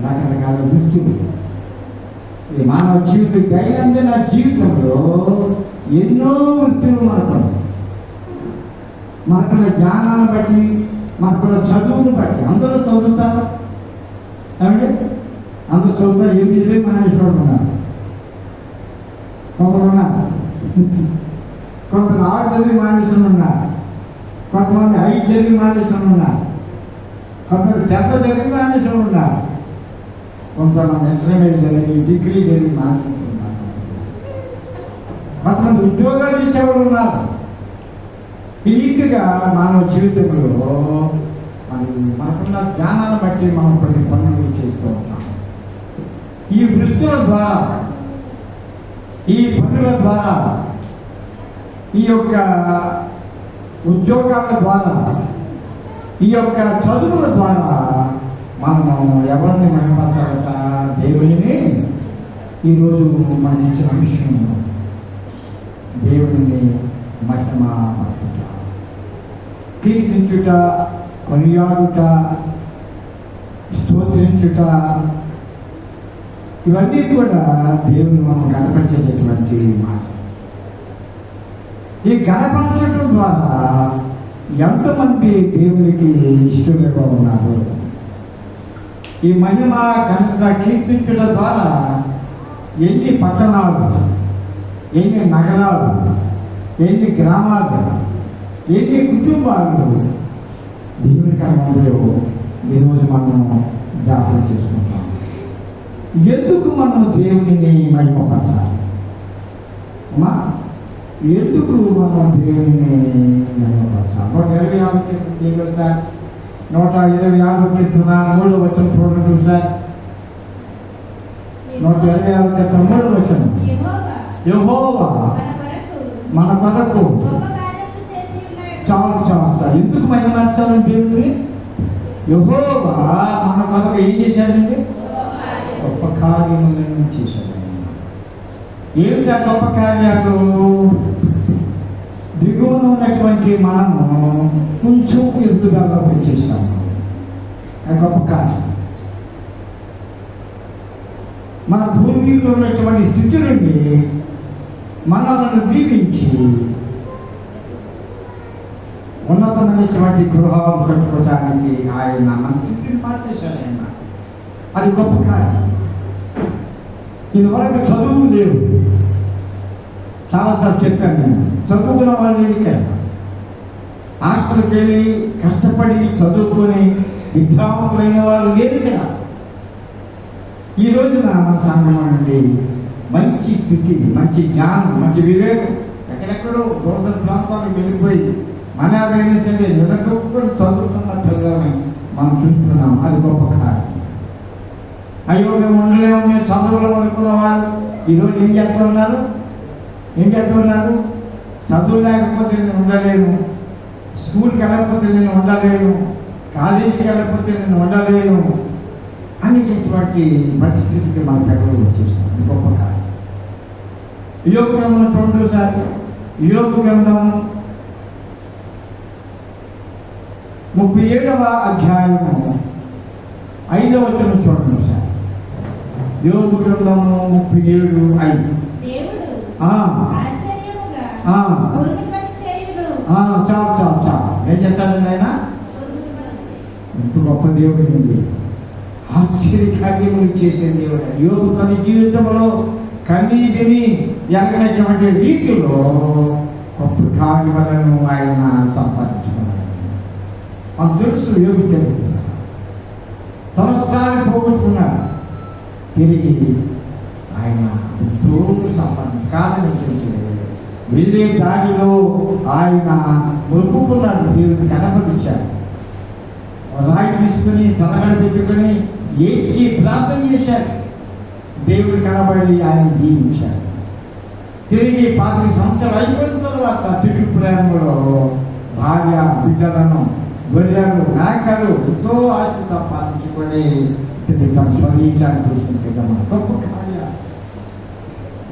రకరకాల వృత్తులు. ఈ మానవ దైనందిన జీవితంలో ఎన్నో వృత్తులు మనకున్న జ్ఞానాన్ని బట్టి, మనకున్న చదువును బట్టి. అందరూ చదువుతారు ఏమంటే, అందరూ చదువుతారు. 8 మానేశ్వరుడు ఉన్నారు, కొందరు ఉన్నారు. కొందరు 6 చదివి మానేశ్వరులు ఉన్నారు, కొంతమంది 5 చదివి మానేశ్వరులు ఉన్నారు, కొందరు 10th చదివి మానేశ్వరులు ఉన్నారు, కొంతమంది ఇంటర్మీడియట్ చదివి డిగ్రీ చదివి మానేస్తున్నారు, కొంతమంది ఉద్యోగాలు చేసేవాళ్ళు ఉన్నారు. పీక్గా మానవ జీవితంలో మనకున్న జ్ఞానాన్ని బట్టి మనం కొన్ని పనులు చేస్తూ ఉంటాం. ఈ వృత్తుల ద్వారా, ఈ పనుల ద్వారా, ఈ యొక్క ఉద్యోగాల ద్వారా, ఈ యొక్క చదువుల ద్వారా మనం ఎవరిని మహిమపరచాలట? దేవుని. ఈరోజు మనకి ఇచ్చిన విషయం దేవుని మహిమపరచుట, కీర్తించుట, కొనియాడుట, స్తోత్రించుట, ఇవన్నీ కూడా దేవుని మనం కనపరిచేటటువంటి మాట. ఈ కనపరచడం ద్వారా ఎంతమంది దేవునికి ఇష్టలుగా ఉన్నారు? ఈ మహిమ ఘనత కీర్తించడం ద్వారా ఎన్ని పట్టణాలు, ఎన్ని నగరాలు, ఎన్ని గ్రామాలు, ఎన్ని కుటుంబాలు దేవుని కర్మలో ఈరోజు మనం జ్ఞాపకం చేసుకుంటాం. ఎందుకు మనం దేవుని మహిమపరచాలి? అమ్మా, ఎందుకు మనం దేవుని మహిమపరచాలి? 125 కీర్తన సార్, 125 కీర్తన 3వ వచనం చూడండి సార్. 125 కీర్తన 3వ వచనం. యెహోవా మన కొరకు చాలు చాలు చాలు. ఎందుకు మహిమపరచాలని దేవుని? యెహోవా మన కొరకు ఏం చేశాడండి? గొప్ప కార్యములను చేశాడు. ఏమిటా గొప్ప కార్యాలు? దిగువన ఉన్నటువంటి మనము కొంచెం ఎదుగుదల వచ్చేసాము. అది గొప్ప కార్యం. మన పూర్వీకులు ఉన్నటువంటి స్థితి నుండి మనల్ని దీవించి ఉన్నతమైనటువంటి గృహాలు కట్టుకోవడానికి ఆయన మన స్థితిని మార్చేశాడు. ఆయన అది గొప్ప కార్యం. ఇదివరకు చదువు లేవు, చాలాసార్లు చెప్పాను నేను. చదువుకున్న వాళ్ళు ఇక్కడ హాస్టల్కి వెళ్ళి కష్టపడి చదువుకొని విద్యావంతులైన వాళ్ళు లేరు ఇక్కడ. ఈ రోజున మన సంఘం నుండి మంచి స్థితి, మంచి జ్ఞానం, మంచి వివేకం ఎక్కడెక్కడో దూర ప్రాంతాలకు వెళ్ళిపోయి మన ఆదైనా సరే నిడదొక్కుని చదువుతున్న పిల్లలని మనం చూస్తున్నాం. అది గొప్ప కార్యం. అయ్యో మేము ఉండలేము, మేము చదువులో అనుకున్న వాళ్ళు ఈరోజు ఏం చేస్తున్నారు? చదువు లేకపోతే నేను ఉండలేను, స్కూల్కి వెళ్ళకపోతే నేను ఉండలేను, కాలేజీకి వెళ్ళకపోతే నేను ఉండలేను అనేటటువంటి పరిస్థితికి మన పిల్లలు వచ్చేసాం. గొప్ప కార్యం. యోగ గ్రంథం చూడండి సార్. యోగ గ్రంథం 37వ అధ్యాయము 5వ వచనం చూడండి సార్. యోగ గ్రంథము 37:5. చాలు. ఏం చేస్తాడండి ఆయన? ఇంత గొప్ప దేవుడు నుండి ఆశ్చర్య కార్యములు చేసే దేవుడు. యోగు తన జీవితంలో కని విని ఎరగనటువంటి రీతిలో గొప్ప కార్యములను ఆయన సంపాదించుకున్నాడు. మన తెలుసు యోగి చరిత్ర. సంవత్సరాన్ని పోగొట్టుకున్నాడు, తిరిగి ఆయన ఎంతో సంపాదించాలని వెళ్ళే దారిలో ఆయన మొక్కుకున్నాడు, దేవుడిని కనపడించాడు. రాయి తీసుకుని తలగడ పెట్టుకుని ఏడ్చి ప్రార్థన చేశాడు. దేవుడు కనబడి ఆయన దీవించాడు. తిరిగి 15 సంవత్సరాలు అయిపోయిన తర్వాత తిరిగి ప్రేమలో భార్య, బిడ్డలను, గొర్రెలు, మేకలు ఎంతో ఆశ సంపాదించుకొని తన స్వదేశానికి వచ్చిన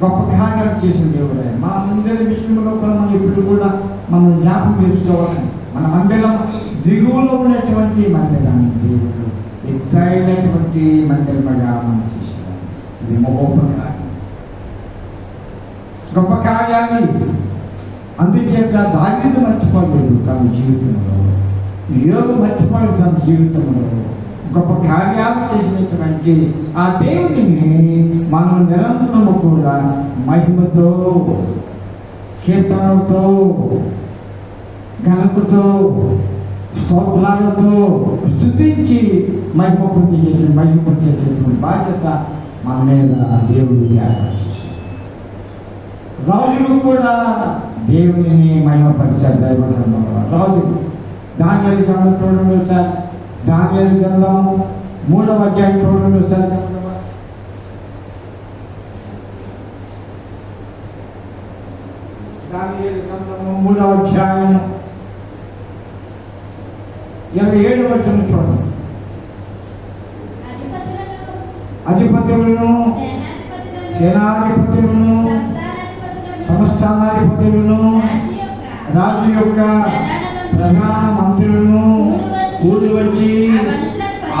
గొప్ప కార్యాలు చేసిన దేవుడే. మా అందరి విషయంలో కూడా మనం ఇప్పుడు కూడా మనం జ్ఞాపకం చేసుకోవాలి. మన మందిరం దిగువలో ఉన్నటువంటి మందిరాన్ని దేవుడు ఎత్తైనటువంటి మందిరముగా మనం చేస్తున్నాం. ఇది గొప్ప కార్యం, గొప్ప కార్యాన్ని. అందుచేత దావీదు మర్చిపోలేదు తన జీవితంలో, యోబు మర్చిపోలేదు తన జీవితంలో. గొప్ప కార్యాలు చేసినటువంటి ఆ దేవుడిని మనం నిరంతరము కూడా మహిమతో, కీర్తనలతో, ఘనతతో, స్తోత్రాలతో స్తుతించి మహిమపరిచేటటువంటి బాధ్యత మన మీద దేవుడు ఏర్పాటు చేశాడు. రాజులు కూడా దేవుని మహిమపరిచారు. దైవగ్రంథంలో రాజులు దానియేలు గ్రంథం చూడండి సార్. దానియేలు గ్రంథం 3వ అధ్యాయం చూడండి సార్. దానియేలు గ్రంథము 3వ అధ్యాయం 27వ వచనం చూడండి. అధిపతులను, సేనాధిపతులను, సంస్థానాధిపతులను, రాజు యొక్క ప్రధాన మంత్రులను కూడి వచ్చి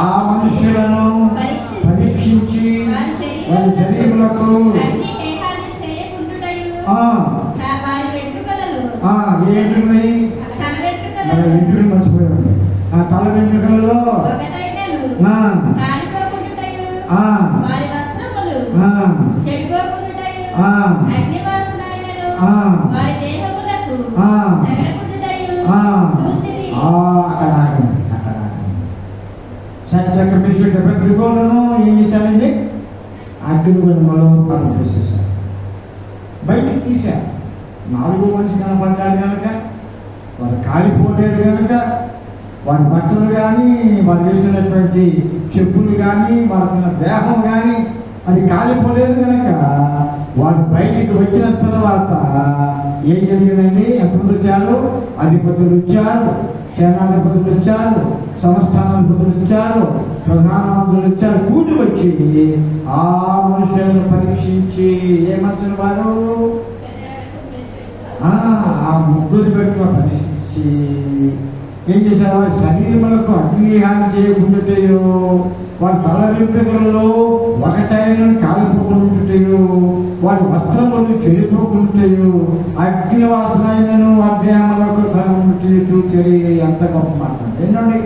ఆ మనుషులను పరీక్షించి వారి శరీరములకు వెంట్రుకలు మర్చిపోయాడు. ఆ తల వెంట్రుకలలో అగ్నిగోళను ఏం చేశారండి? అగ్నిగోళంలో పనులు చేసేసారు, బయటికి తీశారు. 4వ మనిషి కనపడ్డాడు కనుక, వారు కాలిపోలేదు కనుక, వారి బట్టలు కానీ, వారు వేసుకున్నటువంటి చెప్పులు కానీ, వారికి దేహం కానీ అది కాలిపోలేదు కనుక వారు బయటికి వచ్చిన తర్వాత ఏం జరిగిందండి? ఎంతమంది వచ్చారు? అధిపతులు వచ్చారు, సేనాధిపతులు వచ్చారు, సంస్థానాధిపతులు వచ్చారు, ప్రధానమంత్రులు వచ్చారు. కూడి వచ్చి ఆ మనుషులను పరీక్షించి ఏ మనుషులు వారు? ఆ ముగ్గురు పెట్టుకుని పరీక్షించి ఏం చేశారు? వారి శరీరములకు అగ్ని హాని చేయకుండాటయో, వారి తల వెంట్రుకలలో ఒకటైన కాలిపోకుండాటయో, వారి వస్త్రములు చెడిపోకుండాటయో, అగ్ని వాసనైనను వారి దేహములకు తలముంటయో చూచేరి. ఎంత గొప్ప మాట! ఎన్నోండి,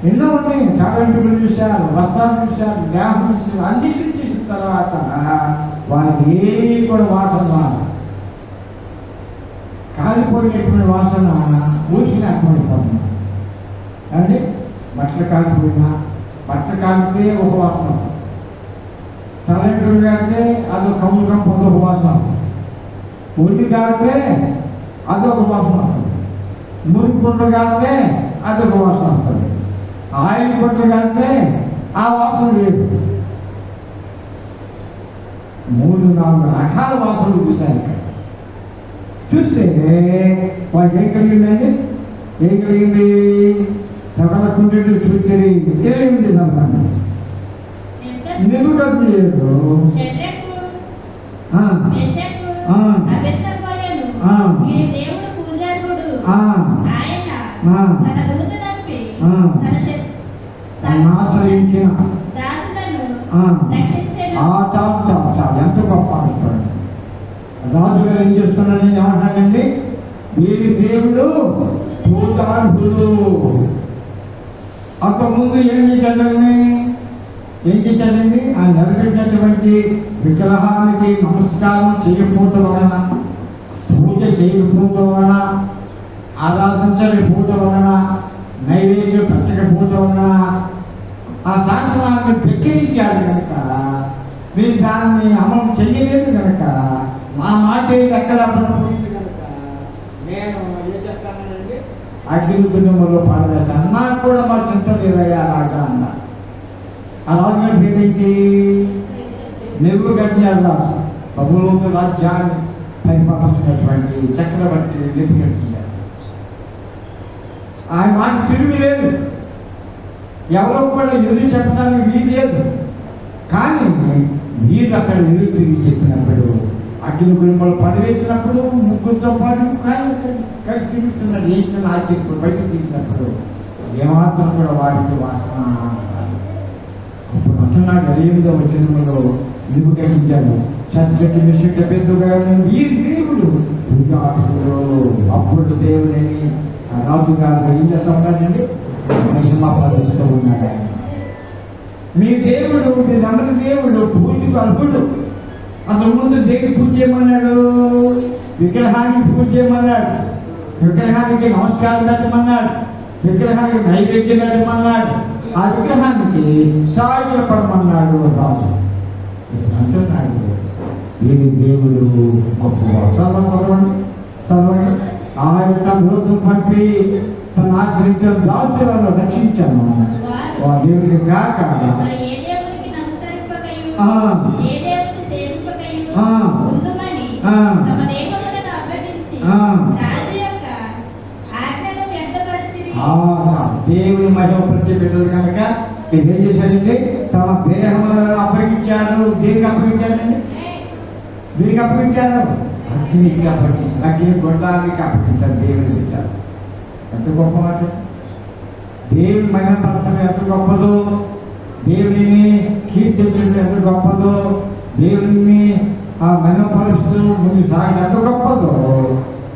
ఎన్నో ఉన్నాయి. తల వెంట్రుకలు చూశారు, వస్త్రాలు చూశారు, దేహం చూశారు. అన్నిటిని చూసిన తర్వాత వారికి ఏది కూడా వాసన, కాలిపోయినటువంటి వాసన ఊసిన అర్థమైపోతుంది అండి. బట్టలు కాలిపోయినా, బట్టలు కాలితే ఒక వాసన అవుతుంది, తలెంటులు కాలితే అదొక కమ్ములు కంపు అదొక వాసన అవుతుంది, ఒళ్ళు కాలితే అదొక వాసన అవుతుంది, మురికి పొట్లు కాలితే అదొక వాసన వస్తుంది, ఆయిల్ పొట్లు కాలితే ఆ వాసన లేదు. 3-4 రకాల వాసనలు చూశారు ఇక్కడ. చూస్తే వాడికి ఏం కలిగిందండి? ఏం కలిగింది? తగలకుంటే చూచేరి ఏమైంది? సంతానం నిలుగదు లేదు. ఆశ్రయించిన చాలు చాలు చాలు, ఎంత గొప్ప అనుకోండి. రాజుగారు ఏం చేస్తున్నాడని ఏమంటాడండి? వీరి దేవుడు పూజార్హుడు. అంతకుముందు ఏం చేశాడండి? ఆ నిలబెట్టినటువంటి విగ్రహానికి నమస్కారం చేయకపోవటం వలన, పూజ చేయకపోవటం వలన, ఆరాధించకపోవటం వలన, నైవేద్యం పెట్టకపోవటం వలన ఆ శాసనాన్ని ప్రకటించారు కనుక, మీరు దాన్ని అమలు చేయలేదు కనుక, మా మాట ఎక్కడ పోయింది కనుక నేను ఏం చేస్తానండి? అగ్ని కుండంలో పాడవేశాను. నాకు కూడా మా చింత లేదయ్యా రాగా అన్న. ఆ రాజుగారి పేరేంటి? నెబుకద్నెజరు. బబులోను రాజ్యాన్ని పరిపాలిస్తున్నటువంటి చక్రవర్తి నెబుకద్నెజరు. ఆయన మాట తిరుగులేదు, ఎవరో కూడా ఎదురు చెప్పడానికి వీలు లేదు. కానీ మీరు అక్కడ ఎదురు తిరిగి చెప్పినప్పుడు, అగ్ని గుణములు పడివేసినప్పుడు, ముగ్గురితో పాటు కలిసి తిరుగుతున్నారు. ఏంటని ఆశ్చర్యప్పుడు బయటకు తిరిగినప్పుడు ఏమాత్రం కూడా వాడికి వాసన రాదు. అప్పుడు అంటున్నాడు 8వ వచనంలో ఇనుము గ్రహించాను చక్కటి మిషక పెద్దగా ఈ దేవుడు పుణ్యాత్ముడు. అప్పుడు దేవుడని రాజుగారు ఏం చేస్తా ఉన్నాడండి, మహిమపరుస్తూ ఉన్నాడు. ఆయన మీ దేవుడు, మీ నమ్మని దేవుడు పూజకు అర్హుడు. అసలు ముందు దేనికి పూజ చేయమన్నాడు? విగ్రహానికి పూజ చేయమన్నాడు, విగ్రహానికి నమస్కారం పెట్టమన్నాడు, విగ్రహానికి నైవేద్యం పెట్టమన్నాడు, ఆ విగ్రహానికి సాగిలపడమన్నాడు రాజు. అంటున్నాడు వీరి దేవుడు గొప్పవాడు. చదవండి. ఆయన తన దూతను పంపి తన ఆశ్రయించిన దాసులను రక్షించాను. దేవుడికి కాక దేవుని మహిమపరిచే బిడ్డలు కనుక మీరు ఏం చేశారండి? తమ దేహములను అప్పగించారు. దేనికి అప్పగించారండి? దేనికి అప్పగించారు? అగ్నికి అప్పగించారు. అగ్ని గుండానికి అప్పగించారు. దేవుని బిడ్డారు. ఎంత గొప్ప మాట! దేవుని మహిమపరచడం ఎంత గొప్పదో, దేవుని కీర్తించడం ఎంత గొప్పదో, దేవుని ఆ మహిమపరుస్తూ ముందు సాగడం ఎంత గొప్పదో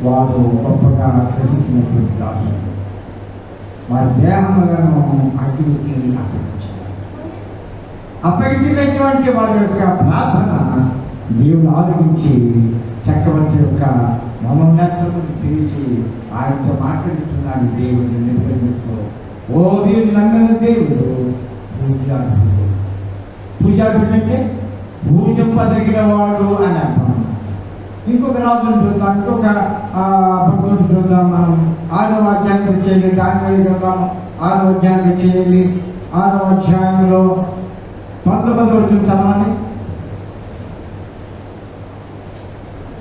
వారు గొప్పగా గ్రహించినటువంటి దాసులు వారి దేహములను అగ్నికి అప్పగించారు. అప్పగించినటువంటి వారి యొక్క ప్రార్థన దేవుడు ఆలోచించి చక్రవర్తి యొక్క మనోన్నతమును తీర్చి ఆయనతో మాట్లాడుతున్నాడు. దేవుడిని నిర్బంధిస్తూ, ఓ దేవుడు నమ్మిన దేవుడు పూజారుడు. పూజారుడు అంటే పూజింపదగిన వాడు అని అర్థం. ఇంకొక రాజును చూద్దాం, ఇంకొక భగవంతుని చూద్దాం. మనం 6వ అధ్యాయానికి చేయాలి. దానిలో చూద్దాం. 6వ అధ్యాయానికి చేయాలి. 6వ అధ్యాయంలో 19వ వచనం చదవండి.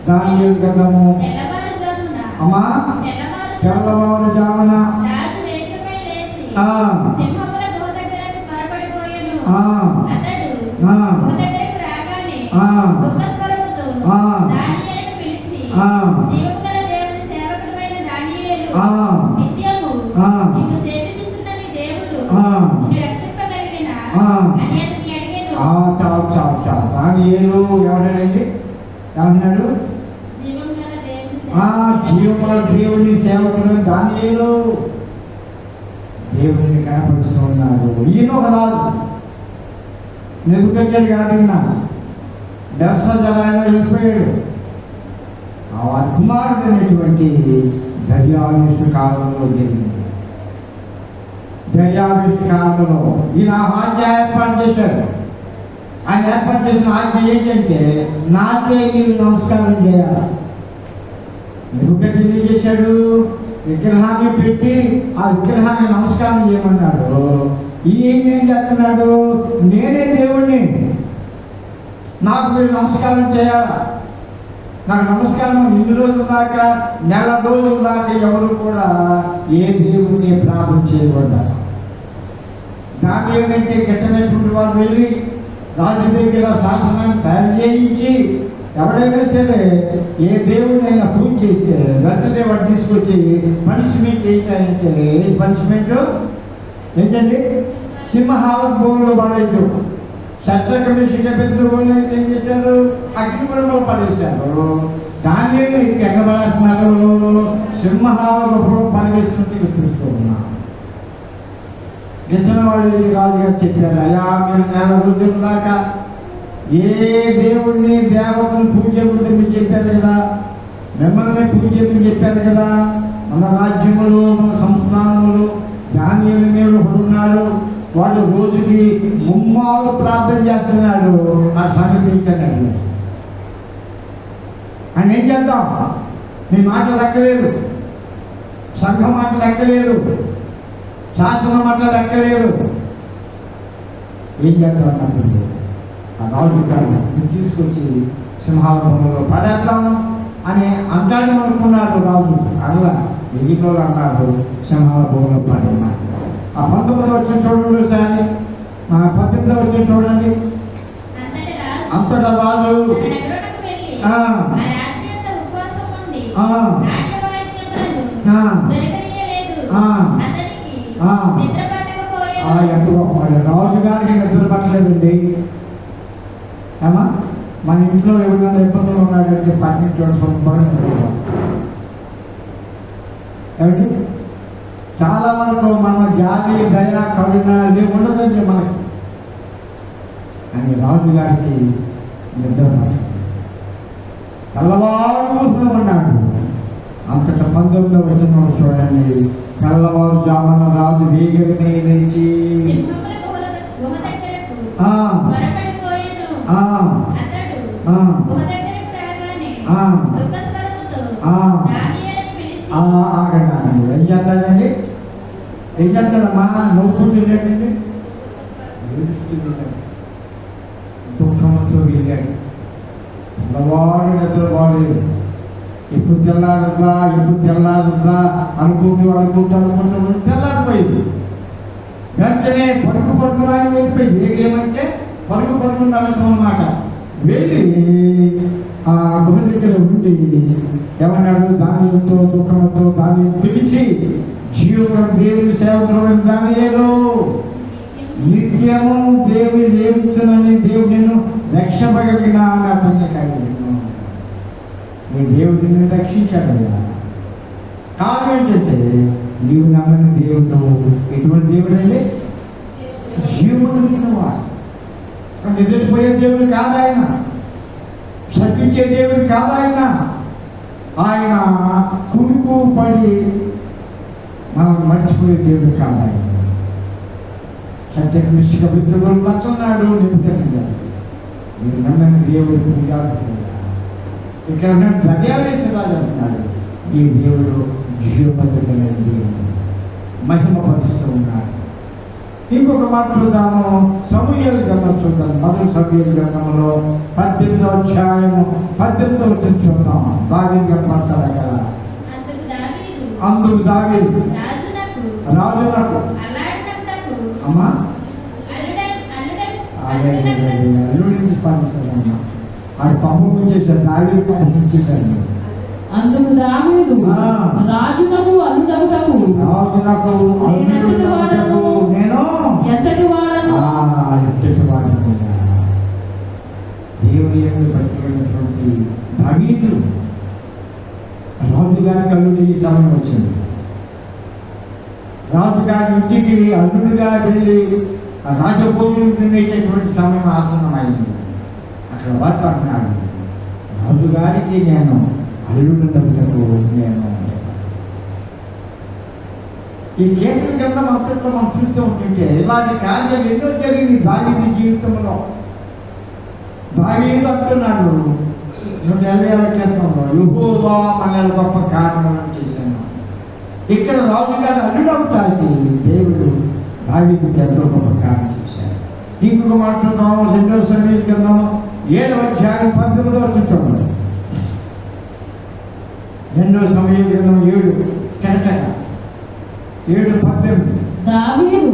దానియేలు గ్రంథము. అమ్మా, తెల్లవారుజామున చాలు. దానియేలు ఎవడండి? ఏమన్నాడు? జీవముల దేవుని సేవకుడు దానియేలు దేవుడిని కనపరుస్తూ ఉన్నాడు. ఈయన ఒక రాజు నెబుకద్నెజరు అడిగినా బెల్షస్సరు వెళ్ళిపోయాడు. ఆ కుమారుడు అనేటువంటి దర్యావేషు కాలంలో జరిగింది. దర్యావేషు కాలంలో ఈయన ఆజ్ఞ ఏర్పాటు చేశాడు. ఆయన ఏర్పాటు చేసిన ఆజ్ఞ ఏంటంటే నాకే మీరు నమస్కారం చేయాలి. నెబుకద్నెజరు ఏం చేశాడు? విగ్రహాన్ని పెట్టి ఆ విగ్రహాన్ని నమస్కారం చేయమన్నాడు. ఈయన ఏం చేస్తున్నాడు? నేనే దేవుణ్ణి, నాకు మీరు నమస్కారం చేయాలి. నాకు నమస్కారం ఇన్ని రోజుల దాకా, నెల రోజుల దాకా ఎవరు కూడా ఏ దేవుణ్ణి ప్రార్థన చేయకూడదు. దాని ఏంటంటే కిట్టనటువంటి వారు వెళ్ళి రాజు దగ్గర శాసనాన్ని తయారు చేయించి ఎవడైనా సరే ఏ దేవుడినైనా పూజ చేస్తే వెంటనే వాడు తీసుకొచ్చి పనిష్మెంట్ ఏంటంటే పనిష్మెంట్ ఏంటండి? సింహాల భూమిలో పడేది. శత్రుక మిషక పెద్దలు ఏం చేశారు? అగ్నిగుణంలో పడేశారు. దాన్ని ఎగబడుతున్నారు. సింహాల గొప్పలో పడవేస్తుంటే చూస్తూ ఉన్నా. గిట్టన వాళ్ళు రాజుగారు చెప్పారు, అయ్యా మీరు నెల రోజుల దాకా ఏ దేవుడిని దేవతను పూజ చేయకూడదు మీరు చెప్పారు కదా, మిమ్మల్ని పూజ చేయమని చెప్పారు కదా. మన రాజ్యములు, మన సంస్థానములు దానియేలు మీరు ఉన్నారు. వాడు రోజుకి 3 మార్లు ప్రార్థన చేస్తున్నాడు. ఆ సంగతి ఏంటన్నాడు? అని ఏం చేద్దాం? మీ మాట లెక్కలేదు, సంఘం మాట లెక్కలేదు, శాసనం మాట లెక్కలేదు. ఏం చేద్దాం అన్నప్పుడు ఆ రాజు గారు తీసుకొచ్చి సింహాసనంలో పడేద్దాం అని అంటాడు అనుకున్నాడు రాజు. అలా ఎగిలో అన్నాడు సింహాసనంలో పడేమా. ఆ 19వ వచనం చూడండి సార్. 18వ వచనం చూడండి. అంతటా రాజు ఆ. నిద్ర పట్టకపోయెను. ఎంత గొప్ప రాజు గారికి నిద్ర పట్టలేదండి. ఏమా మన ఇంట్లో ఎవరైనా ఇబ్బందులు ఉన్నాడంటే పట్టించు ఏమండి చాలా వరకు మన జాతి దయ కరుణ ఉండదండి మనకి. అని రాజు గారికి నిద్ర పట్టలేదు. తెల్లవారుతూ ఉన్నాడు. అంతట 19వ వచనం చూడండి. తెల్లవారుజామున రాజు వేగమే లేచి సింహముల గుహ దగ్గరకు ఆ, త్వరపడిపోయెను. ఆ, అతడు ఆ, గుహ దగ్గరకు రాగానే ఆ, దుఃఖ స్వరముతో ఆ. దానియేలును పిలిచి, ఆగండి. ఏం చేస్తాడండి? ఏం చేస్తాడమ్మా? నవ్వుకుంటూ వెళ్ళాడండి, ఏడుస్తూ వెళ్ళాడు, దుఃఖంతో వెళ్ళాడు. తెల్లవారు నిద్రపోలేదు. ఎప్పుడు తెల్లారుద్దా అనుకుంటూ తెల్లారిపోయింది. వెంటనే పరుగులాగా వెళ్ళిపోయి వేగేమంటే పరుగుని వెళ్ళటం అన్నమాట. వెళ్ళి ఆ గుహ దగ్గర ఉండి ఏమన్నాడు? దానితో దుఃఖంతో దాన్ని పిలిచి, జీవుల దేవుని సేవకుడు దానియేలు, నిత్యము దేవుని సేవించునని దేవుడు నిన్ను రక్షపగలిగిన అతన్ని కలిగిన నీ దేవుడు నిన్ను రక్షించాడయ్యా. కారణం ఏంటంటే నీవు నమ్మని దేవుడు ఎటువంటి దేవుడు అంటే జీవుడు నిన్నవాడు. నిద్రపోయే దేవుడు కాదాయన, శపించే దేవుడు కాదాయన. ఆయన కుడుకు పడి మనం మర్చిపోయే దేవుడు కాదాయన. సత్యకృషిక విద్యులు కట్టున్నాడు. నిపుణంగా మీరు నమ్మని దేవుడు పూజాడు. ఇక్కడ దర్యావేస్తున్నాడు అంటున్నాడు. ఈ దేవుడు జీవబద్ధమైన దేవుడు, మహిమ పరుస్తూ ఉన్నాడు. ఇంకొక మాట చూద్దాము. సమూయేలు గ్రంథం చూద్దాం. మొదటి సమూయేలు గ్రంథంలో 18వ అధ్యాయము 18వ వచనం చూద్దాం. దావీదు గారు మాట్లాడారు కదా. అందుకు దావీదు రాజునకు అమ్మా అల్లుడిని పంపిస్తాడమ్మా. ఆడు పంపించేశాడు. దావీదు పంపించేశాడు. అందుకు దావీదు రాజునకు అల్లుడగుటకు నేను ఎంతటి వాడను. దేవుని యందు భక్తిమైనటువంటి దావీదు రాజుగారికి అల్లుడి సమయం వచ్చింది. రాజుగారి ఇంటికి అల్లుడిగా వెళ్ళి రాజభోజనం తినేటటువంటి సమయం ఆసన్నమైంది. అక్కడ వార్త అన్నాడు, రాజుగారికి నేను అల్లుడుటకు నేను. ఈ కేసుల గ్రంథం అంతట్లో మనం చూస్తూ ఉంటుంటే ఇలాంటి కార్యాలు ఎన్నో జరిగింది దావీదు జీవితంలో. దావీదు అంటున్నాడు 150 క్రితంలో, యెహోవా మనల్ని గొప్ప కారణం చేశాను. ఇక్కడ రాజుగారి అల్లుడవుతానికి దేవుడు దావీదుకి ఎంతో గొప్ప కారణం చేశాడు. ఇంకొక మాట్లాడుతాము 2వ సమూయేలు గ్రంథం 7వ అధ్యాయం 19వ వచనం చూడండి. 2వ సమూయేలు గ్రంథం 7:18 దావీదు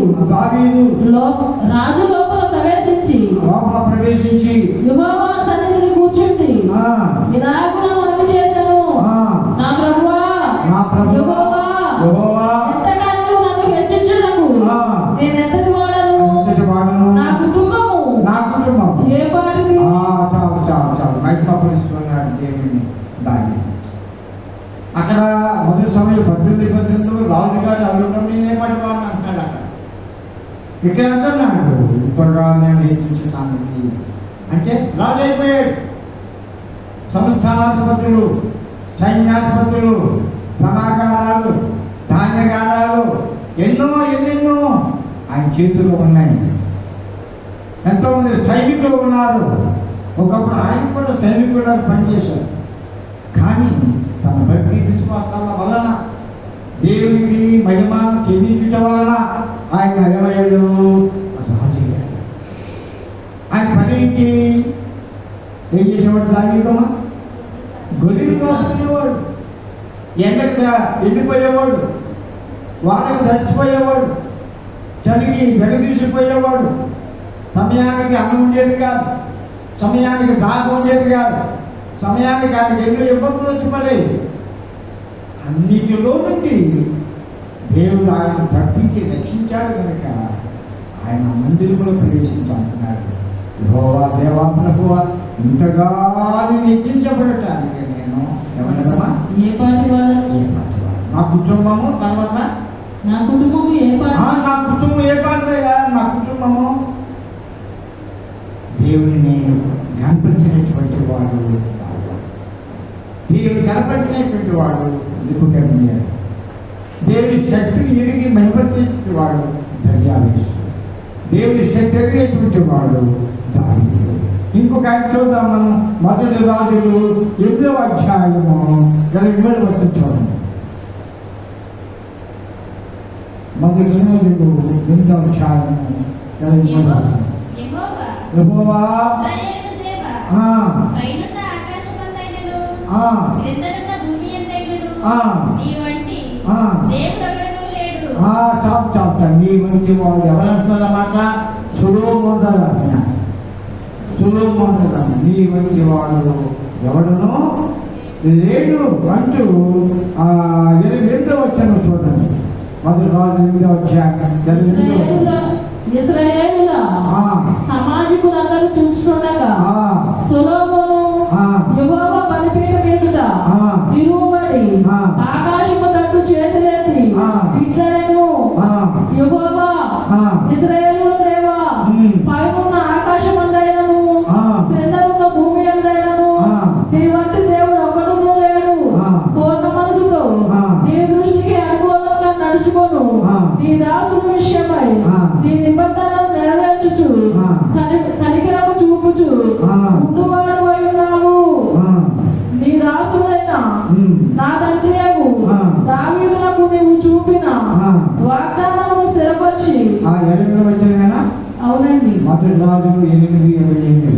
రాజు లోపల ప్రవేశించి యెహోవా సన్నిధిని కూర్చుండి ఇలాగున మనవి చేశాను, నా ప్రభువా యెహోవా, ఎంతగానో నన్ను హెచ్చించుటకు నేను ఎంతటి వాడను, నా కుటుంబము ఏ పాటిది. చాలు మైపరిస్తున్నాడు దేవుని. దాన్ని అక్కడ మొదటి సమయం 18 రాజుగారి అల్లుడు నేనే పడిపోవాలని అంటున్నాడు. అక్కడ ఇక్కడ అంటున్నాడు, త్వరగా నేను హెచ్చించడానికి అంటే రాజు అయిపోయాడు. సంస్థానాధిపతులు, సైన్యాధిపతులు, ధనాగారాలు, ధాన్యగారాలు ఎన్నెన్నో ఆయన చేతుల్లో ఉన్నాయి. ఎంతోమంది సైనికులు ఉన్నారు. ఒకప్పుడు ఆయన కూడా సైనికుడు పనిచేశారు. కానీ తన భక్తి విశ్వాసాల వలన దేవునికి మహిమ చెల్లించటం వలన ఆయన 20 ఏళ్ళు రాజు. ఆయన పనికి ఏం చేసేవాడు? దావీదమ్మా గొర్రెలు కాసుకునేవాడు, ఎండిపోయేవాడు, వానకు తడిచిపోయేవాడు, చలికి వెగదీసిపోయేవాడు. సమయానికి అన్నం ఉండేది కాదు, సమయానికి దాహం ఉండేది కాదు, సమయానికి ఆయనకి ఎన్నో ఇబ్బందులు వచ్చి పడేవి. అన్నిటిలో నుండి దేవుడు ఆయన తప్పించి రక్షించాడు కనుక ఆయన మందిరంలో ప్రవేశించాలన్నాడు. యెహోవా దేవా ప్రభువా, ఇంతగా హెచ్చించబడటానికి నేను ఏమన్నా ఏ పాటి వాడు? నా కుటుంబము తర్వాత నా కుటుంబం ఏ పాటి? నా కుటుంబం ఏ పాటగా? నా కుటుంబము దేవుని కనపరిచినటువంటి వాడు, దేవుడు కనపరిచినటువంటి వాడు నిపుణుడు, దేవుని శక్తిని ఎరిగి మహిమపరిచేటువంటి వాడు దర్యావేశు, దేవుని శక్తి ఎరిగేటువంటి వాడు దావీదు. ఇంకొక ఆయన చూద్దాం మనం. మొదటి రాజులు 8వ అధ్యాయము 27వ వచనం చూడండి. మొదటి రాజులు 8వ అధ్యాయము 27వ వచనం. యెహోవా ఇశ్రాయేలు దేవా, పైనున్న ఆకాశమందైనను క్రిందనున్న భూమి యందైనను నీ వంటి దేవుడెవడనూ లేడు. చాలు నీ మంచి వాడు ఎవరంటున్నారన్నమాట? సులోమోను నీ మంచి వాడు ఎవడనో లేడు అంటూ 28వ వచనం చూడండి. మొదటి రాజు 8వ అధ్యాయం 28వ వచనం. ఇశ్రాయేలుల సమాజకులందరూ చూస్తుండగా సొలొమోను యెహోవా బలిపీఠం ఎదుట నిలువబడి ఆకాశము తట్టు చేతులెత్తి ఇట్లనెను, యెహోవా ఇశ్రాయేలుల దేవా, పైనున్న ఆకాశమందైనను క్రిందనున్న భూమి యందైనను నీ వంటి దేవుడు ఒకడునూ లేడు. పూర్ణ మనసుతో నీ దృష్టికి అనుకూలంగా నడుచుకొను, నీ దాసుని విషయమై నీ నిబంధనను నెరవేర్చుచు కనికరము చూపుచు ఉండువాడు అయి ఉన్నావు. నీ దాసుడైన నా తండ్రి దావీదునకు నీవు చూపిన వాగ్దానమును స్థిరపరిచి. 8వ వచనమేనా? అవునండి. మొదటి రాజులు 8:28.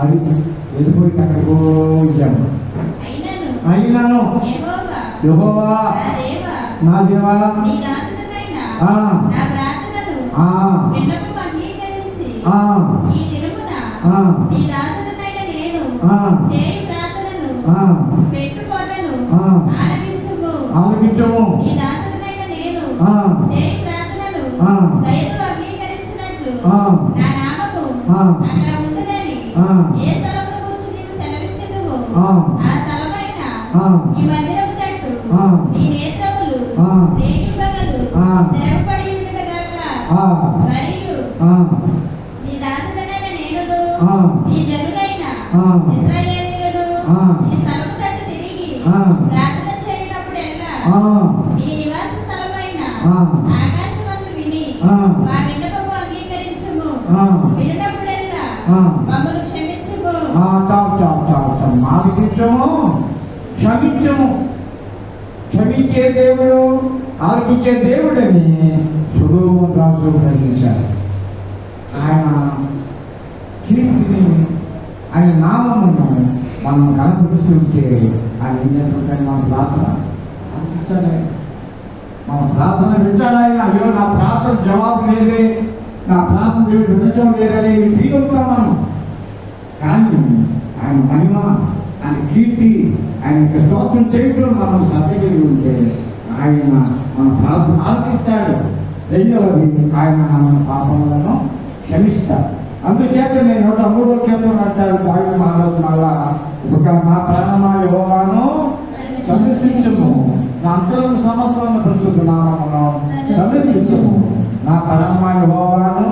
అది వెళ్ళిపోయి అక్కడికి వచ్చాము. అయినాను యెహోవా నా దేవా, నీ దాసుడనైన ఆ నా ప్రార్థనను విన్నపము అంగీకరించి ఈ దినమున నీ దాసుడనైన నేను చేయు ప్రార్థనను పెట్టుకొనను ఆలకించుము. నీ దాసుడనైన నేను చేయు ప్రార్థనను దయతో అంగీకరించినట్లు నా నామము అక్కడ ఉండునని ఏ స్థలమును గురించి నీవు సెలవిచ్చెదవో ఆ స్థలమైన ఈ మందిరము తట్టు నీ నేత్రములు రేగిపగలు తెరవబడి ఉండునుగాక. మరియు నీ దాసుడనైన నేనును నీ జనులైన ఇశ్రాయేలీయులను ఈ స్థలము తట్టు తిరిగి ప్రార్థన చేయునప్పుడెల్లా నీ నివాస స్థలమైన ఆకాశమందు విని మా విన్నపము అంగీకరించుము. విన్నప్పుడెల్లా మమ్మల్ని క్షమించుము. చాలు ఆలకించము, క్షమించము. క్షమించే దేవుడు, ఆలకించే దేవుడని సొలొమోను రాజు గ్రహించారు. ఆయన కీర్తిని, ఆయన నామమును మనం కనపరుస్తుంటే ఆయన ఏం చేస్తుంటాడు? మన ప్రార్థన అనిపిస్తాడు. మన ప్రార్థన వింటాడు ఆయన. అయ్యో నా ప్రార్థన జవాబు లేదే, నా ప్రార్థన దేవుడు వినటం లేదని ఫీల్ అవుతాం మనం. కానీ ఆయన మహిమ, ఆయన కీర్తి, ఆయన స్తోత్రం చేయడం మనం శ్రద్ధ కలిగి ఉంటే ఆయన మన ప్రార్థన ఆలకిస్తాడు. రెండవది, ఆయన మన పాపములను క్షమిస్తాడు. అందుచేత నేను 103వ కీర్తన అంటాడు దావీదు మహారాజు మళ్ళా, నా ప్రాణమా యెహోవాను సమర్పించుము, నా అంతరంగ సమస్తమైన పరిశుద్ధ నామమును సమర్పించుము, నా ప్రాణమా యెహోవాను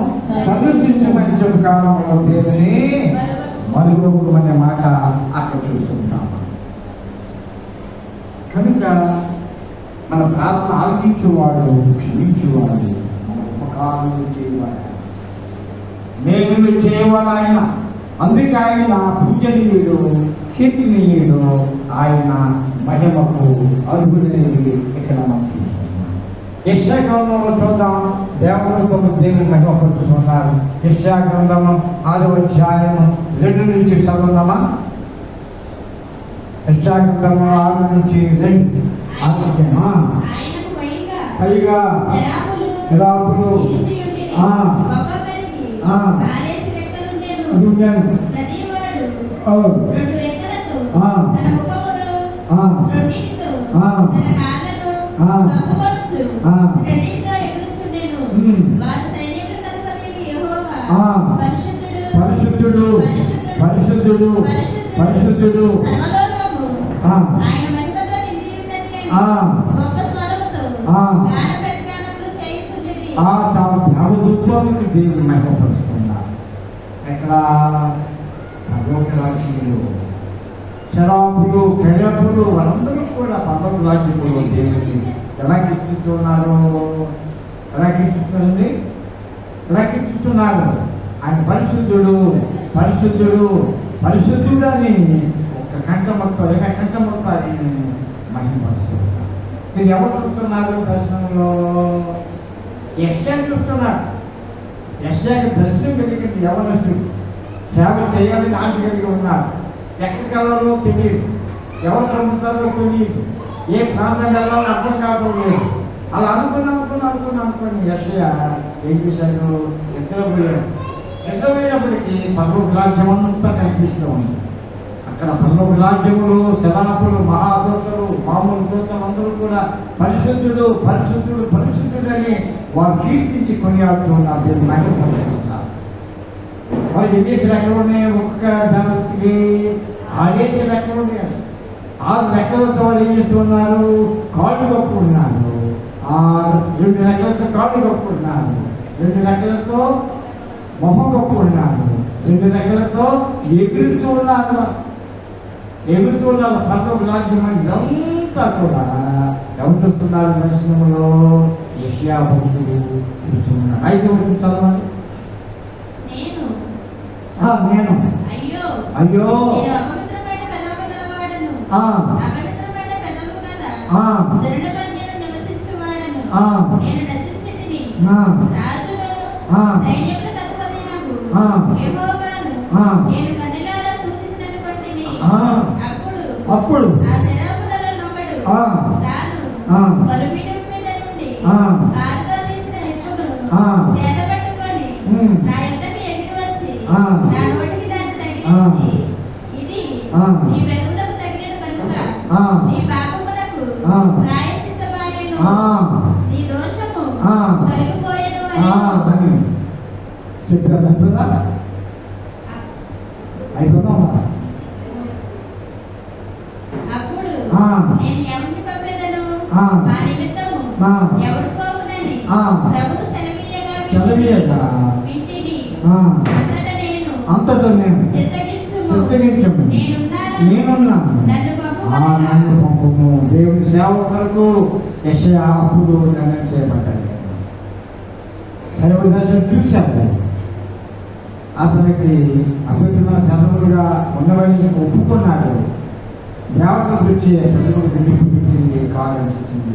సమర్పించుమని చెప్పు కాలంలో దేవుని మరుగుడు అనే మాట అక్కడ చూస్తుంటాం. కనుక మన ప్రార్థన ఆలకించేవాడు, క్షమించేవాడు, మన ఉపకారాలు చేయవాడు, మేలు చేయవాడు ఆయన. అందుకే ఆయన పూజనీయుడు, కీర్తనీయుడు, ఆయన మహిమకు అర్హుడనేది ఇక్కడ మనం యెషయా గ్రంథంలో చూద్దాం. దేవతలతో దేవుని మహిమపరుచుకున్నారు. యెషయా గ్రంథము 6వ అధ్యాయము 2 నుంచి చదువుదామా? యెషయా గ్రంథము 6 నుంచి 2. పైగా శరాపులు ఆ. తన కాళ్ళను ఆ. కప్పుకొనుచు ఆ. రెండింటితో ఎగురుచుండెను. ఉమ్. వారు సైన్యములకు అధిపతియగు యెహోవా ఆ. పరిశుద్ధుడు పరిశుద్ధుడు పరిశుద్ధుడు పరిశుద్ధుడు సర్వలోకము ఆ. ఆయన మహిమతో నిండి ఉన్నది అని ఆ. గొప్ప స్వరముతో ఆ. గాన ప్రతిగానములు చేయుచుండిరి. చాలా దేవదూతానికి దేవుడు మహిమపరుస్తున్నారు. ఎక్కడ పరలోక రాజ్యంలో శరాపులు కెరపులు వాళ్ళందరూ కూడా పరలోక రాజ్యంలో దేవుడిని ఎలా కీర్తిస్తున్నారు? ఎలా కీర్తిస్తున్నారండి? ఎలా కీర్తిస్తున్నారు? ఆయన పరిశుద్ధుడు పరిశుద్ధుడు పరిశుద్ధుడు అని ఒక కంఠంతో కంఠంతో ఆయన మహిమపరుస్తున్నారు. ఇది ఎవరు చూస్తున్నారు దర్శనంలో? యెషయా చూస్తున్నారు. యెషయాకి దర్శనం కలిగింది యవనస్తుడు. సేవ చేయాలని ఆశ కలిగి ఉన్నారు. ఎక్కడికి వెళ్ళాలో తెలియదు, ఎవరు పంపుతారో తెలియదు, ఏ ప్రాంతం వెళ్ళాలో అర్థం కావడం లేదు. అలా అనుకుని యెషయా ఏం చేశాడు? నిద్రపోయాడు. నిద్రపోయినప్పటికీ పరలోక రాజ్యం అంతా కనిపిస్తూ ఉంది. అక్కడ పరలోక రాజ్యములు శరాపులు మహాదూతలు మామూలు దూతలు అందరూ కూడా పరిశుద్ధుడు పరిశుద్ధుడు పరిశుద్ధుడు అని వారు కీర్తించి కొనియాడుతూ ఉన్నారు. దేవుని మహిమపరుస్తున్నారు. వారు ఎన్నేసి రెక్కలు ఉన్నాయి? ఒక్క దేవతకి 6 రెక్కలు ఉన్నాయి. 6 రెక్కలతో వాళ్ళు ఏం చేస్తూ ఉన్నారు? కాళ్ళు కప్పుకున్నారు. 2 రెక్కలతో కాళ్ళు కప్పుకున్నారు. 2 రెక్కలతో మొహం కప్పుకున్నారు. 2 రెక్కలతో ఎగురుతూ ఉన్నారు. పరలోక రాజ్యం ఇదంతా కూడా ఎవరు చూస్తున్నారు? దర్శనంలో యెషయా భక్తుడు చూస్తున్నారు. 5వ వచనం చదవండి. నేను అయ్యో అయ్యో నేను అపవిత్రమైన పెదవులు గలవాడను. ఆ. అపవిత్రమైన పెదవులు గల ఆ. జనుల మధ్యన నివసించువాడను. ఆ. నేను నశించితిని. ఆ. రాజును ఆ. సైన్యములకు అధిపతియగు ఆ. యెహోవాను ఆ. నేను కన్నులారా చూచిననుకొంటిని. ఆ. అప్పుడు ఆ శరాపులలో ఒకడు ఆ. తాను ఆ. బలిపీఠం మీద నుండి ఆ. కారుతో తీసిన నిప్పును ఆ. చేతబట్టుకొని ఉమ్. నా యొద్దకు ఎగిరి వచ్చి ఆ. నా నోటికి దాన్ని తగిలించి ఇది ఆ. నీ పెదవులకు తగిలిన కనుక ఆ. నీ పాపమునకు ఆ. ప్రాయశ్చిత్తమాయెను. ఆ. నీ దోషము ఆ. తొలగిపోయెను అని చెప్పారు. అయిపోదా? అప్పుడు ఆ. నేను ఎవరిని పంపెదను? ఆ. మా నిమిత్తము ఆ. ఎవడు పోవునని ఆ. ప్రభువు సెలవీయగా వింటిని. ఆ. అంతటా నేను చిత్తగించుము. నేనున్నాను. నన్ను పంపుమనగా పంపుము. దేవుని సేవ కొరకు యెషయా అప్పుడు నిర్ణయం చేయబడ్డాడు. దర్శనం చూశాడు. అతనికి అపవిత్రమైన పెదవులుగా ఉన్నవని ఒప్పుకున్నాడు. దేవత వచ్చి పెదవులకు నిప్పు పెట్టింది, కాలం పెట్టింది.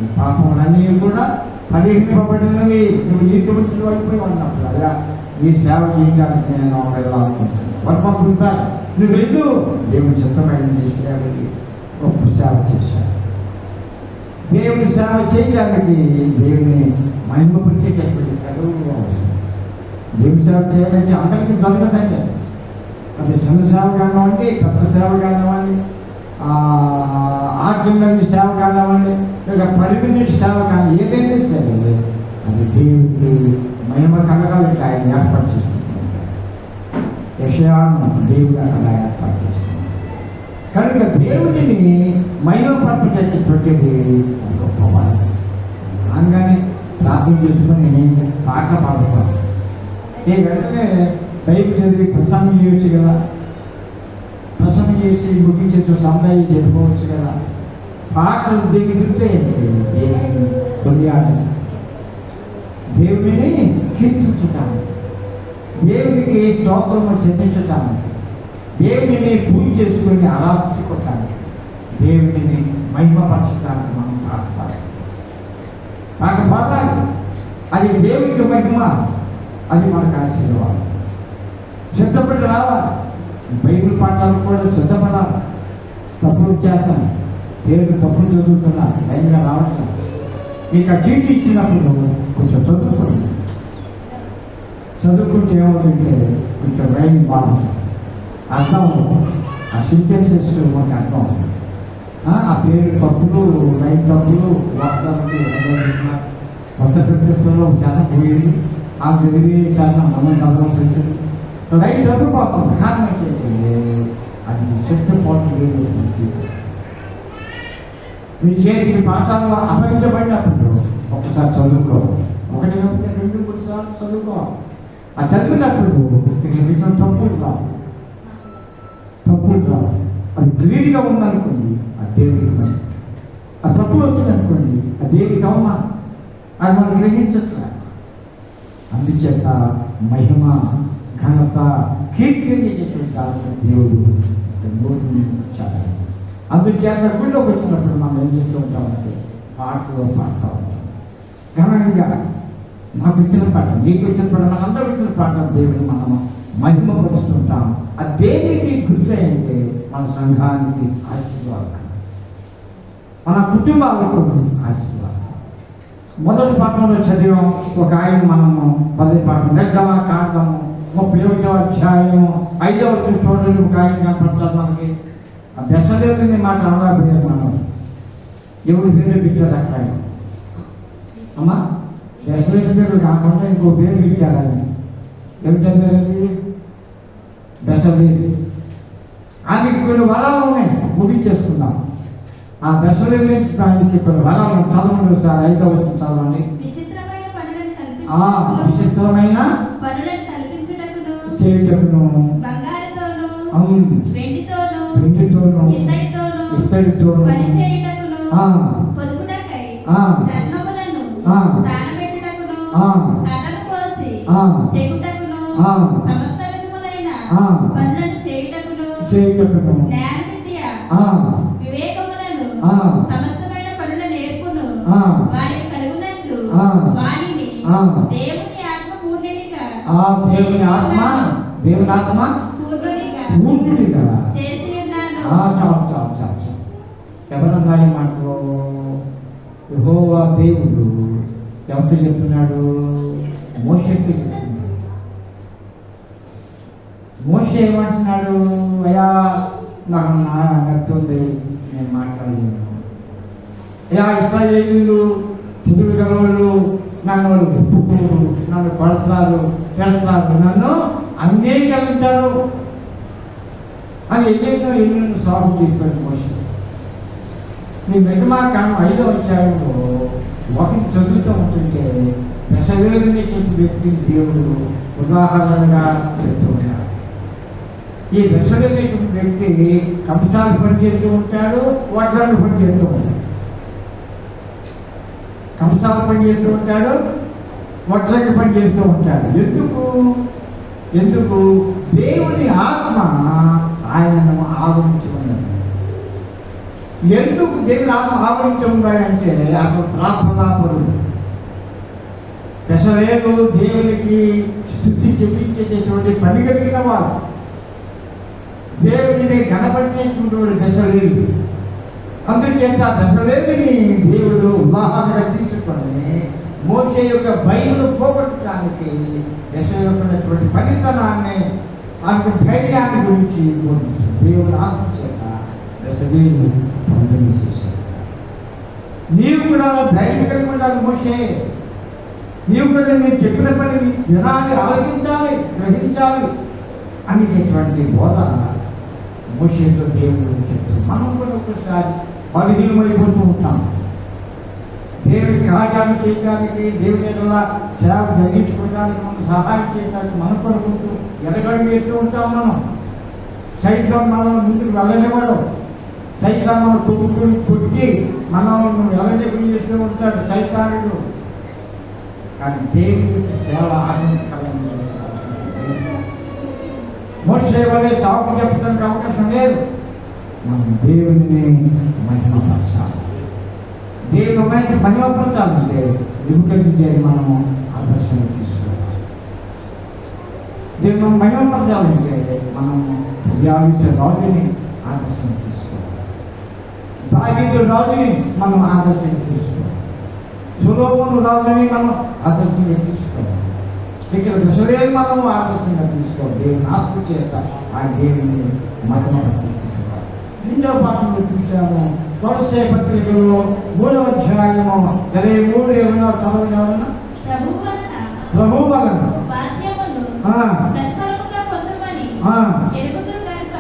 ఈ పాపములన్నీ కూడా పరిహరింపబడినవి. నువ్వు నీతిమంతులు అయిపోయి ఉన్నప్పుడు అలా నీ సేవ చేయడానికి నేను వెళ్ళాలనుకుంటున్నాను. వారు పంపుతారు, నువ్వు వెళ్ళు. దేవుని చిత్తమైన తీసుకెళ్ళి గొప్ప సేవ చేశాడు. దేవుని సేవ చేయడానికి దేవుని మహిమపరిచేటటువంటి పెదవులు అవసరం. దేవుని సేవ చేయాలంటే అందరికీ దొరకదండి. అది చిన్న సేవ కానివ్వండి, పెద్ద సేవ కానివ్వండి, ఆర్డినరీ సేవ కానివ్వండి, లేదా పర్మినెంట్ సేవ కానీ ఏదైనా సరే అది దేవుడికి మహిమ కలగాలంటే ఆయన ఏర్పాటు చేసుకుంటున్నాడు. యెషయాను దేవుడు అక్కడ ఏర్పాటు చేసుకున్నాడు. కనుక దేవుడిని మహిమపరపచేటటువంటిది గొప్పవాడు. అనగానే ప్రార్థన చేసుకుని పాటలు పాడుతాం. ఈ వెంటనే బైబిల్ చదివి ప్రసంగం చేయొచ్చు కదా, ప్రసంగం చేసి ముగించేసి సందాయి చెప్పుకోవచ్చు కదా. పాటలు దిగుతే దేవుని కొనియాడట, దేవుని కీర్తించుటాను, దేవునికి స్తోత్రము చెల్లించటాను, దేవుని పూజ చేసుకుని ఆరాధించుకోవటానికి, దేవుని మహిమపరచడానికి మనం పాట పాడాలి. అది దేవునికి మహిమ, అది మనకు ఆశీర్వాదం. సిద్ధపడి రావాలి. బైబిల్ పాఠాలు కూడా సిద్ధపడాలి. తప్పులు చేస్తాను, పేరుకు తప్పులు చదువుతున్నా, లైన్గా రావట్లేదు. మీకు ఆ చీటీ ఇచ్చినప్పుడు కొంచెం చదువుకుంటే ఏమవుతుంటే కొంచెం లైన్ బాగుంటుంది, అర్థం అవుతుంది. ఆ సెంటెన్సెస్ మనకు అర్థం అవుతుంది. ఆ పేరు తప్పులు, రైట్ తప్పులు, వాస్తవానికి కొత్త ప్రతిష్టంలో చాలా పోయింది. ఆ చదివి చాలా మనం చదవాల్సి వచ్చింది. రైట్ తప్పు పోతుంది. కారణం ఏంటంటే అది శబ్దపోటు లేదు. మీ చేతికి పాఠాలు అపరించబడినప్పుడు ఒకసారి చదువుకో, 1 2 3 సార్లు చదువుకో. ఆ చదివినప్పుడు ఇక్కడ నిజం తప్పులు రావు. అది క్లియర్గా ఉందనుకోండి, ఆ దేవుడికి మరి. ఆ తప్పులు వచ్చిందనుకోండి, ఆ దేవుడికి అవమానం. అది మనం గ్రహించట్లే. అందుచేత మహిమ, ఘనత, కీర్తి అనేటటువంటి దేవుడు నోటిని చాలా. అందుచేత గుళ్ళోకి వచ్చినప్పుడు మనం ఏం చేస్తూ ఉంటామంటే పాటలు పాడుతూ ఉంటాం. ఘనంగా మాకు ఇచ్చిన పాట, నీకు ఇచ్చిన పాట, మనందరూ ఇచ్చిన పాట దేవుడు మనం మహిమపరుస్తుంటాం. ఆ దేవునికి గుర్తు అంటే మన సంఘానికి ఆశీర్వాదం, మన కుటుంబాలకు ఆశీర్వాదం. మొదటి పాఠంలో చదివాం. ఒక ఆయన మనము మొదటి పాఠం నిర్గమ కాండము 31వ అధ్యాయము 5వ వచనం చూడండి. ఒక ఆయన కనపడతారు మనకి. ఆ బెసలేని మాట అనలేకపోయారు. మనం ఎవరు పేరు పెట్టారు అక్కడ? అమ్మా, బెసలేని పేరు కాకుండా ఇంకో పేరు పెట్టారు ఆయన. ఏం చదివారండి? బెసలేని. ఆయనకి కొన్ని వరాలు ఉన్నాయి, ముగించేసుకుందాం. ఆ బెసలేని ఆయనకి కొన్ని వరాలు చదవండి సార్. 5వ వచనం చదవండి. విచిత్రమైన పనులను విచిత్రమైన చేయుటకును, బంగారుతోను, వెండితోను, ఇత్తడితోను పని చేయుటకును, పొదుగుటకై రత్నములను సానబెట్టుటకును, కర్రలు కోసి చెక్కుటకును, సమస్త విధములైన పనులను చేయుటకును, జ్ఞాన విద్య, వివేకములను, సమస్తమైన పనుల నేర్పును వారికి కలుగునట్లు వారిని దేవుని ఆత్మ పూర్ణునిగా పూర్ణుడిగా చేసి ఉన్నాను. చాలు. ఎవరన్నాయి మాటలో? యెహోవా దేవుడు ఎవరితో చెప్తున్నాడు? మోషేకి చెప్తున్నాడు. మోషే ఏమంటున్నాడు? అయ్యా, నాకు నచ్చుంది, నేను మాట్లాడలేను. అయ్యా, ఇశ్రాయేలీయులు తెలివి గలవాళ్ళు నన్ను ఒప్పుకోరు, నన్ను కొడతారు, తిడతారు, నన్ను అంగీకరించారు అని ఎన్నెన్నో సాగు చెప్పాడు మోషే. నీ నిర్గమాకాండం 5వ అధ్యాయంలో ఒకటి చదువుతూ ఉంటుంటే బెసలేలుని చెప్పి వ్యక్తిని దేవుడు ఉదాహరణగా చెప్తూ ఉంటాడు. ఈ బెసలేలుని చెప్పి వ్యక్తి కంసాలు పనిచేస్తూ ఉంటాడు, వడ్లను పనిచేస్తూ ఉంటాడు. కంసాలు పనిచేస్తూ ఉంటాడు, వడ్లకి పనిచేస్తూ ఉంటాడు. ఎందుకు? దేవుని ఆత్మ ఆయనను ఆవరించి ఉన్నది. ఎందుకు దేవుని ఆత్మ ఆవరించి ఉన్నాయంటే అసలు ప్రార్థనాపరుడు. బెసలేలు దేవునికి స్తుతి చెప్పించేటటువంటి పని కలిగిన వాడు, దేవుడిని కనపరిచేటువంటి బెసలేలు. అందుచేత బెసలేలుని దేవుడు ఉదాహరణగా తీసుకొని మోషే యొక్క భయమును పోగొట్టడానికి బెసలేలుకున్నటువంటి పనితనాన్ని, ఆయనకు ధైర్యాన్ని గురించి బోధిస్తుంది. దేవుడు ఆత్మ చేత బెసలేలు పంపిణీ చేశాడు. నీవు కూడా ధైర్యం కలిగి ఉండాలి మోషే. నీవు కూడా నేను చెప్పిన పనిని వినాలి, ఆలోచించాలి, గ్రహించాలి అనేటటువంటి బోధ మోషేతో దేవుడు చెప్తాడు. మనం కూడా ఒకసారి బలహీనమైపోతూ ఉంటాం. దేవుడి కార్యాలు చేయడానికి, దేవుని ద్వారా సేవ జరిగించుకోవడానికి, మనం సహాయం చేయడానికి మన కూడా కొంచెం ఎడగడుగు వేస్తూ ఉంటాం. మనం సైతం మనం ముందుకు వెళ్ళనివ్వడం, సైతం మనం కొట్టి మనం వెళ్ళనివ్వడం చేస్తూ ఉంటాడు సైతానుడు. కానీ దేవుడికి సేవ ఆనందకరంగా మోషే వలె సాగు చెప్పడానికి అవకాశం లేదు. మనం దేవుని మహిమపరచాలి. దేవుని మహిమపరచాలంటే విజయాన్ని మనము ఆదర్శం తీసుకోవాలి. దేవుని మహిమపరచాలంటే మనము రాజుని ఆదర్శం తీసుకోవాలి. దావీదు రాజుని మనం ఆదర్శం తీసుకోవాలి. సొలొమోను రాజుని మనం ఆదర్శంగా తీసుకోవాలి. ఇక్కడ బెసలేలు మనము ఆదర్శంగా తీసుకోవాలి. దేవుని ఆత్మ చేత ఆ దేవుని మహిమపరచాలి. 2వ పాఠంలో చూసాము కొలస్సే పత్రికలో 3వ అధ్యాయము 23 చదవండి ఎవరన్నా. ప్రభు వలన స్వాస్థ్యమును ప్రతిఫలముగా పొందుమని ఎరుగుదురు కనుక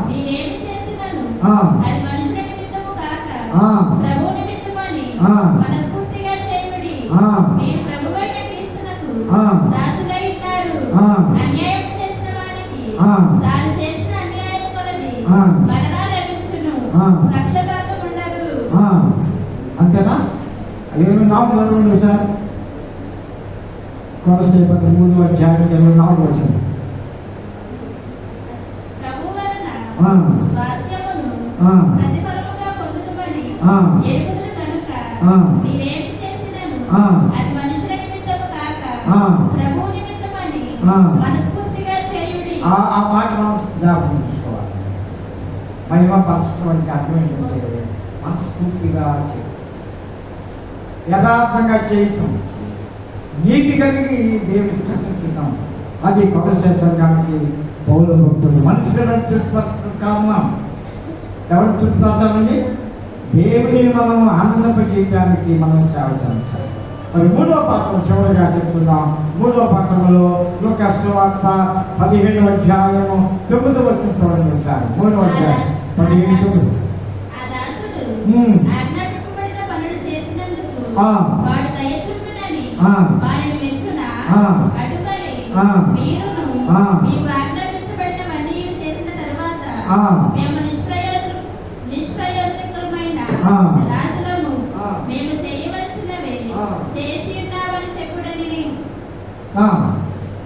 మీరేమి చేసినను అది మనుషుల నిమిత్తము కాక ప్రభు నిమిత్తమని మనస్ఫూర్తిగా చేయుడి. మీరు ప్రభువైన క్రీస్తునకు దాసులై ఉన్నారు. అన్యాయం చేసిన వానికి తాను చేసిన అన్యాయం కొలది మరలా లభించును, పక్షపాతం ఉండదు. అంతేనా? 24 సార్. కొలస్సే పత్రిక 3వ అధ్యాయం 24 వచనం. ప్రభు వలన స్వాస్థ్యమును ప్రతిఫలముగా పొందుమని ఎరుగుదురు కనుక మీరేమి చేసినను అది మనుషుల నిమిత్తము కాక ప్రభు నిమిత్తమని మనస్ఫూర్తిగా చేయుడి. ఆ మాట మనం జ్ఞాపకం చేసుకోవాలి. మహిమ పరచడం అంటే అర్థం ఏంటంటే మనస్ఫూర్తిగా చేయడం, యథార్థంగా చేయటం, నీతి కలిగి దేవుని ప్రశంసిద్దాం. అది కొలస్సే సంఘానికి పౌలు భక్తుడు మనుషులను తృప్తిపరచడం కారణం. ఎవరు తృప్తిపరచాలండి? దేవుని మనం ఆనందింపజేయడానికి మనం సేవ చేయాలి. మరి 3వ పాఠం చివరిగా చెప్తున్నాం. 3వ పాఠంలో లూకాసు సువార్త 17వ అధ్యాయము 9వ వచనం చూడండి ఒకసారి. 3వ అధ్యాయం 17:9. ఆ దాసుడు ఆజ్ఞాపింపబడిన పనులు చేసినందుకు వాడు దయచూపునని వారిని మెచ్చున అటుపరి మీరును మీకు ఆజ్ఞాపించబడినవన్నీ చేసిన తర్వాత మేము నిష్ప్రయోజకమైన దాసులము, మేము చేయవలసినవి చేసి ఉన్నామని చెప్పుడని.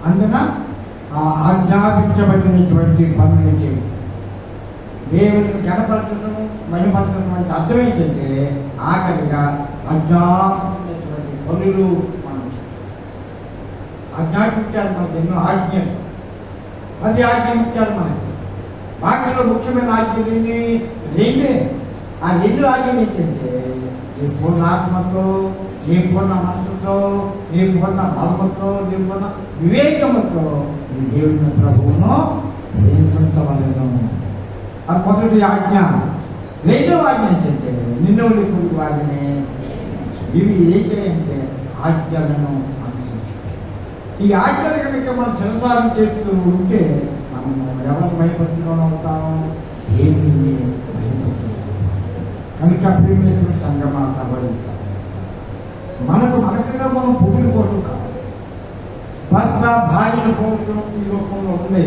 అందున ఆజ్ఞాపించబడినటువంటి పనులు చేయి. దేవుని కనపరచడం, మహిమపరచడం అంటే అర్థం ఏంటంటే ఆఖరిగా ఆజ్ఞాపించినటువంటి పనులు మనం ఆజ్ఞాపించారు. మనకు ఎన్నో ఆజ్ఞలు, 10 ఆజ్ఞలు ఇచ్చారు మనకి. వాటిలో ముఖ్యమైన ఆజ్ఞలు రెండే. ఆ 2 ఆజ్ఞలు ఏంటంటే నీ పూర్ణ ఆత్మతో, నీ పూర్ణ మనసుతో, నీ పూర్ణ బలముతో, నీ పూర్ణ వివేకముతో నీ దేవుని ప్రభువును ప్రేమించవలెను. అది మొదటి ఆజ్ఞ. 2వ ఆజ్ఞ ఏంటంటే నిన్ను నీకు వారిని. ఇవి ఏంటంటే ఆజ్ఞలను అనుసరించాలి. ఈ ఆజ్ఞలు కనుక మనం శిరసారం చేస్తూ ఉంటే మనం ఎవరికి భయపడుతున్నాం అవుతాము? దేవుని భయపడుతున్నాం. కనుక ప్రేమించిన సంగమా సభలిస్తాం. మనకుగా మనం పొగుడుకోవడం కాదు. భర్త భార్యను పోగొట్టడం ఈ లోకంలో ఉంది.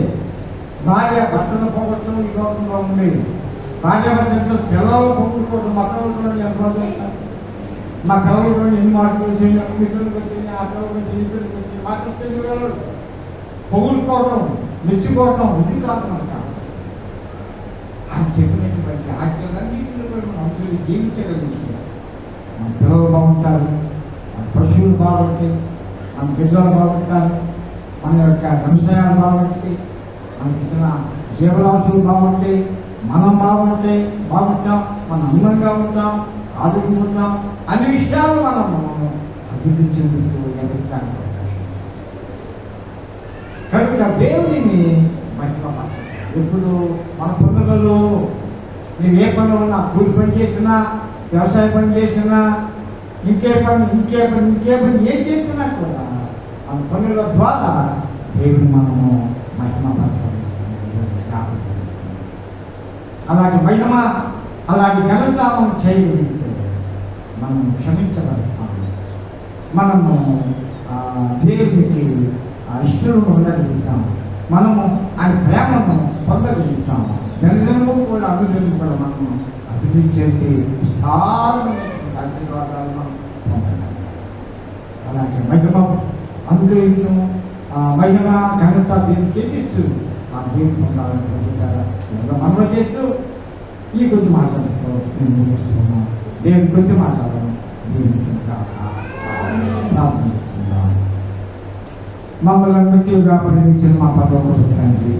భార్య భర్తను పోగొట్టడం ఈ లోకంలో ఉంది. భార్య భర్త పిల్లలు పొగుడుకోవడం. మా పిల్లలు ఎంత మా పిల్లలు ఎన్ని మార్కులు వచ్చాయి, మిత్రులకు వచ్చింది, ఆ పిల్లలకు వచ్చి ఇతరులకు వచ్చి మార్కులు పొగుడుకోవడం, మెచ్చుకోవడం ఇది కాదు మనకు. ఆయన చెప్పినటువంటి ఆజ్ఞలన్నింటిలో కూడా మనం అందరూ జీవించగలిగితే మన పిల్లలు బాగుంటారు, మన పశువులు బాగుంటాయి, మన బిడ్డలు బాగుంటారు, మన యొక్క వ్యవసాయాలు బాగుంటాయి, మనకి ఇచ్చిన జీవరాశులు బాగుంటాయి, మనం బాగుంటాం, మనం అందంగా ఉంటాం, ఆరోగ్యంగా అన్ని విషయాలు మనము అభివృద్ధి చెందుతూ ఎదుర్కొంటాం. కనుక దేవుడిని మహిమపరచాలి. ఇప్పుడు మన పనులలో నేను ఏ పనులు ఉన్నా, కూలి పని చేసినా, వ్యవసాయ పని చేసినా, ఇంకే పని ఏం చేసినా కూడా మన పనుల ద్వారా దేవుని మనము మహిమపరచాలి. అలాంటి మహిమ, అలాంటి ఘనత మనం చేయగలిగితే మనం క్షమించగలుగుతాము. మనము దేవునికి ఇష్టలు ఉండగలుగుతాము. మనము ఆయన ప్రేమను పొందగలుగుతాము. జనజనము కూడా అభివృద్ధి కూడా మనము అభివృద్ధి చేసి విస్తారమైన ఆశీర్వాదాలు మనం పొందగలుగుతాం. అలాంటి మహిమ అనుగ్రహించము, మహిమ ఘనత దేవుని చెల్లిస్తూ ఆ దేవుని పొందాలని మనలో చేస్తూ ఈ కొద్ది మాట్లాడుతూ నేను ముగిస్తున్నాను. దేవుని కొద్ది మాట్లాడడం దేవునికి ప్రార్థిస్తున్నాను. మమ్మల్ని మిత్రులుగా ప్రేమించిన మా పదవి తండ్రి